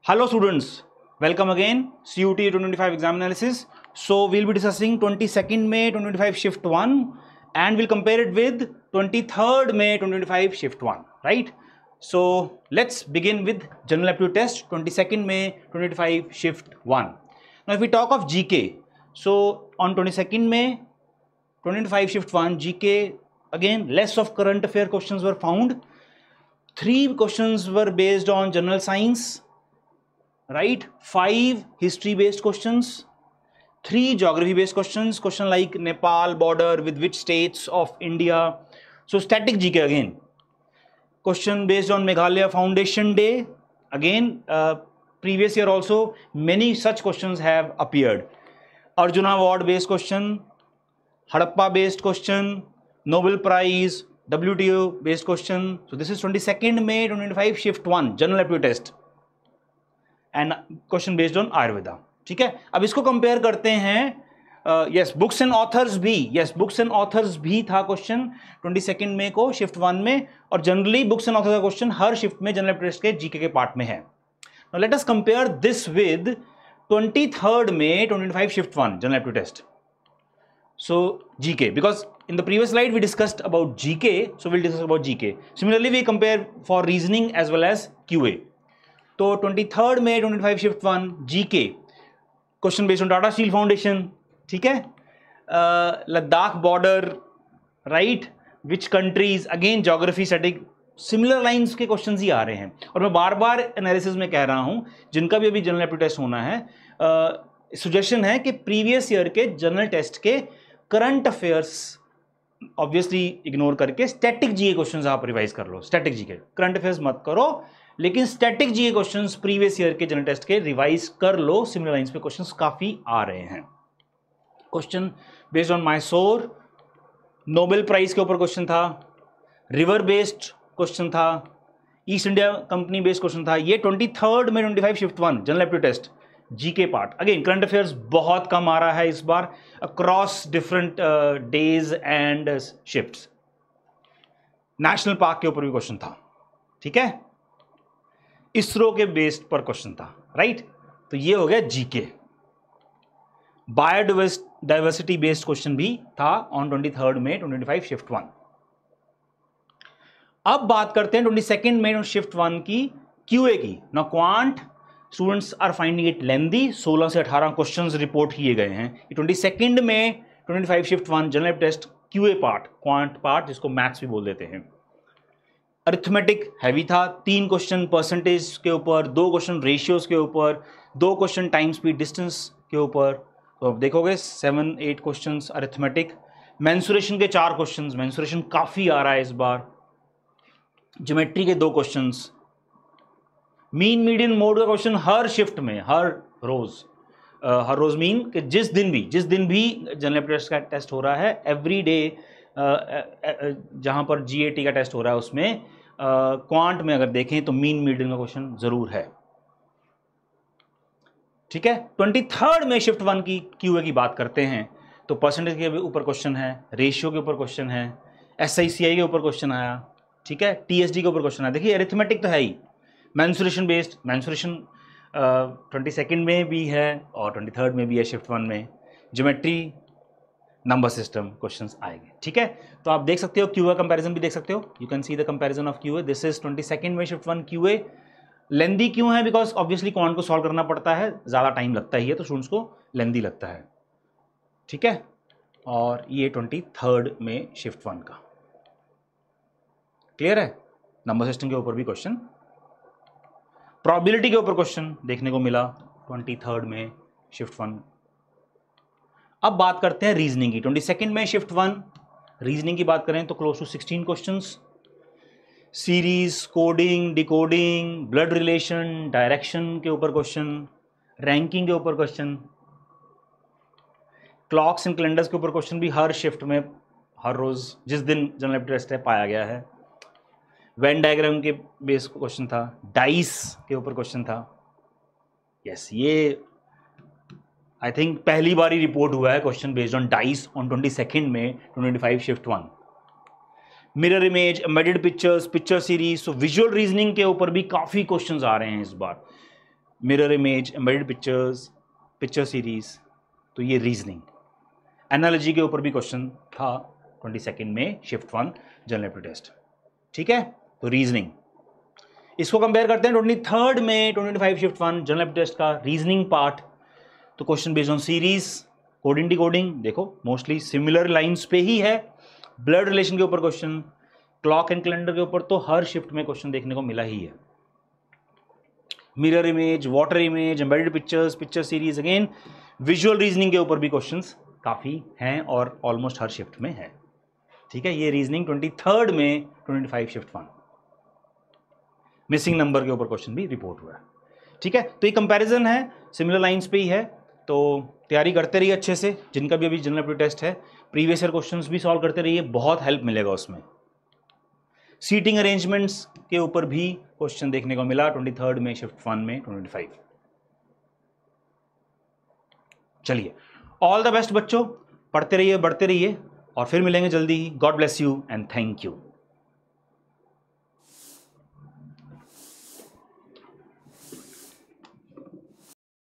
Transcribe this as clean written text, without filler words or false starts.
Hello students, welcome again. CUT 2025 exam analysis. So we'll be discussing 22nd May 2025 shift 1 and we'll compare it with 23rd May 2025 shift 1, right? So let's begin with general aptitude test 22nd May 2025 shift 1. Now if we talk of GK, so on 22nd May 2025 shift 1 GK, again less of current affair questions were found. 3 questions were based on general science, right? 5 history based questions, 3 geography based questions, question like Nepal border with which states of India. So static GK again. Question based on Meghalaya Foundation Day, again previous year also many such questions have appeared. Arjuna Award based question, Harappa based question, Nobel Prize, WTO based question. So this is 22nd May 2025 shift 1 general aptitude test and question based on Ayurveda. ठीक है, अब इसको compare करते हैं. Yes, books and authors भी, yes books and authors भी था question 22nd मई को शिफ्ट 1 में, और जनरली बुक्स एंड ऑथर्स का क्वेश्चन हर शिफ्ट में जनरल टेस्ट के जीके के पार्ट में है. Now let us compare this with 23rd May 2025 shift 1 general aptitude test. So GK, because in the previous slide we discussed about GK, so we'll discuss about GK. Similarly we compare for reasoning as well as QA. तो 23rd May 2025 shift 1 GK question based on Tata steel foundation. ठीक है, Ladakh border, right, which countries, again geography static, similar lines के questions ही आ रहे हैं. और मैं बार बार analysis में कह रहा हूं, जिनका भी अभी जनरल एप्टीट्यूड टेस्ट होना है, सजेशन है कि प्रीवियस ईयर के जनरल टेस्ट के करंट अफेयर्स ऑब्वियसली इग्नोर करके स्टैटिक जीके क्वेश्चंस आप रिवाइज कर लो. स्टैटिक जीके, करंट अफेयर्स मत करो, लेकिन static GK questions previous year के जनरल टेस्ट के रिवाइज कर लो. सिमिलर लाइंस पे क्वेश्चंस काफी आ रहे हैं. Question based on Mysore, Nobel prize के ऊपर क्वेश्चन था, रिवर बेस्ड क्वेश्चन था, East India Company based question था. ये 23rd May 2025 shift 1 general aptitude test GK part. Again current affairs बहुत कम आ रहा है इस बार across different days and shifts. National park के ऊपर भी क्वेश्चन था. ठीक है, इसरो के बेस्ड पर क्वेश्चन था, राइट. तो ये हो गया जीके. बायोडाइवर्सिटी बेस्ड क्वेश्चन भी था ऑन 23rd May 2025 शिफ्ट 1. अब बात करते हैं 22nd May शिफ्ट 1 की क्यूए की. ना quant students are finding it lengthy. 16 से 18 क्वेश्चंस रिपोर्ट किए गए हैं. 22nd May 2025 shift 1 general test QA part, quant part, जिसको मैथ्स भी बोल देते हैं. अरिथमेटिक हैवी था. 3 क्वेश्चन परसेंटेज के ऊपर, 2 क्वेश्चन रेशियोज के ऊपर, 2 क्वेश्चन टाइम स्पीड डिस्टेंस के ऊपर. तो अब देखोगे 7-8 क्वेश्चंस अरिथमेटिक. मेंसुरेशन के 4 क्वेश्चंस, मेंसुरेशन काफी आ रहा है इस बार. ज्योमेट्री के 2 क्वेश्चंस. मीन मीडियन मोड का क्वेश्चन हर शिफ्ट में, हर रोज मीन कि जिस दिन भी जनरल एप्टीट्यूड का टेस्ट हो रहा है, एवरी डे जहां पर जीएटी का टेस्ट हो रहा है उसमें क्वांट में अगर देखें तो मीन मीडियन का क्वेश्चन जरूर है. ठीक है, 23rd May शिफ्ट 1 की क्यूए की बात करते हैं तो परसेंटेज के ऊपर क्वेश्चन है, रेशियो के ऊपर क्वेश्चन है, एसआईसीआई के ऊपर क्वेश्चन आया. ठीक है, टीएसडी के ऊपर क्वेश्चन आया. देखिए अरिथमेटिक तो है ही, मेंसुरेशन बेस्ड, मेंसुरेशन 22nd में भी है और 23rd में भी है शिफ्ट 1 में. ज्योमेट्री, नंबर सिस्टम क्वेश्चंस आएंगे. ठीक है, तो आप देख सकते हो क्यूए कंपैरिजन भी देख सकते हो. You can see the comparison of QA. This is 22nd May shift 1 QA. Lengthy क्यों है? बिकॉज ऑब्वियसली क्वांट को सॉल्व करना पड़ता है, ज़्यादा टाइम लगता ही है, तो स्टूडेंट्स को लेंदी लगता है. ठीक है, और ये 23rd May शिफ्ट 1 का क्लियर है. नंबर सिस्टम के ऊपर भी क्वेश्चन, प्रोबेबिलिटी के ऊपर क्वेश्चन देखने को मिला 23rd May शिफ्ट 1. अब बात करते हैं रीजनिंग की. 22nd May शिफ्ट 1 रीजनिंग की बात करें तो close to 16 questions. Series, coding, decoding, blood relation, direction के ऊपर क्वेश्चन, रैंकिंग के ऊपर क्वेश्चन, क्लॉक्स एंड कैलेंडर्स के ऊपर क्वेश्चन भी हर शिफ्ट में, हर रोज जिस दिन जनरल एप्टीट्यूड टेस्ट है पाया गया है. वेन डायग्राम के बेस क्वेश्चन था, डाइस के ऊपर क्वेश्चन था. यस, ये आई थिंक पहली बार ही रिपोर्ट हुआ है question based on dice on 22nd May 2025 shift 1. Mirror image, embedded pictures, picture series. So visual reasoning के ऊपर भी काफी क्वेश्चंस आ रहे हैं इस बार. Mirror image, embedded pictures, picture series, तो ये रीजनिंग। एनालॉजी के ऊपर भी क्वेश्चन था 22 में शिफ्ट 1 जनरल एप्टीट्यूड टेस्ट। ठीक है, तो रीजनिंग। इसको कंपेयर करते हैं 23 में 2025 शिफ्ट 1 जनरल एप्टीट्यूड टेस्ट का रीजनिंग पार्ट। तो question based on series, coding decoding, देखो मोस्टली सिमिलर लाइंस पे ही है। ब्लड रिलेशन के ऊपर क्वेश्चन, क्लॉक एंड कैलेंडर के ऊपर तो हर शिफ्ट में क्वेश्चन देखने को मिला ही है। Mirror image, water image, embedded pictures, picture series, again visual reasoning के ऊपर भी क्वेश्चंस काफ़ी हैं और ऑलमोस्ट हर शिफ्ट में है। ठीक है, ये रीजनिंग 23 में 2025 शिफ्ट 1। मिसिंग नंबर के ऊपर क्वेश्चन भी रिपोर्ट हुआ है। ठीक है, तो ये कंपैरिजन है, सिमिलर लाइंस पे ही है। तो तैयारी करते रहिए अच्छे से, जिनका भी अभी जनरल एप्टीट्यूड टेस्ट है, प्रीवियस ईयर क्वेश्चंस भी सॉल्व करते रहिए, बहुत हेल्प मिलेगा उसमें। सीटिंग अरेंजमेंट्स के ऊपर भी क्वेश्चन देखने को मिला 23 में शिफ्ट 1 में 2025। चलिए, ऑल द बेस्ट बच्चों, पढ़ते रहिए, बढ़ते रहिए और फिर मिलेंगे जल्दी ही। God bless you and thank you.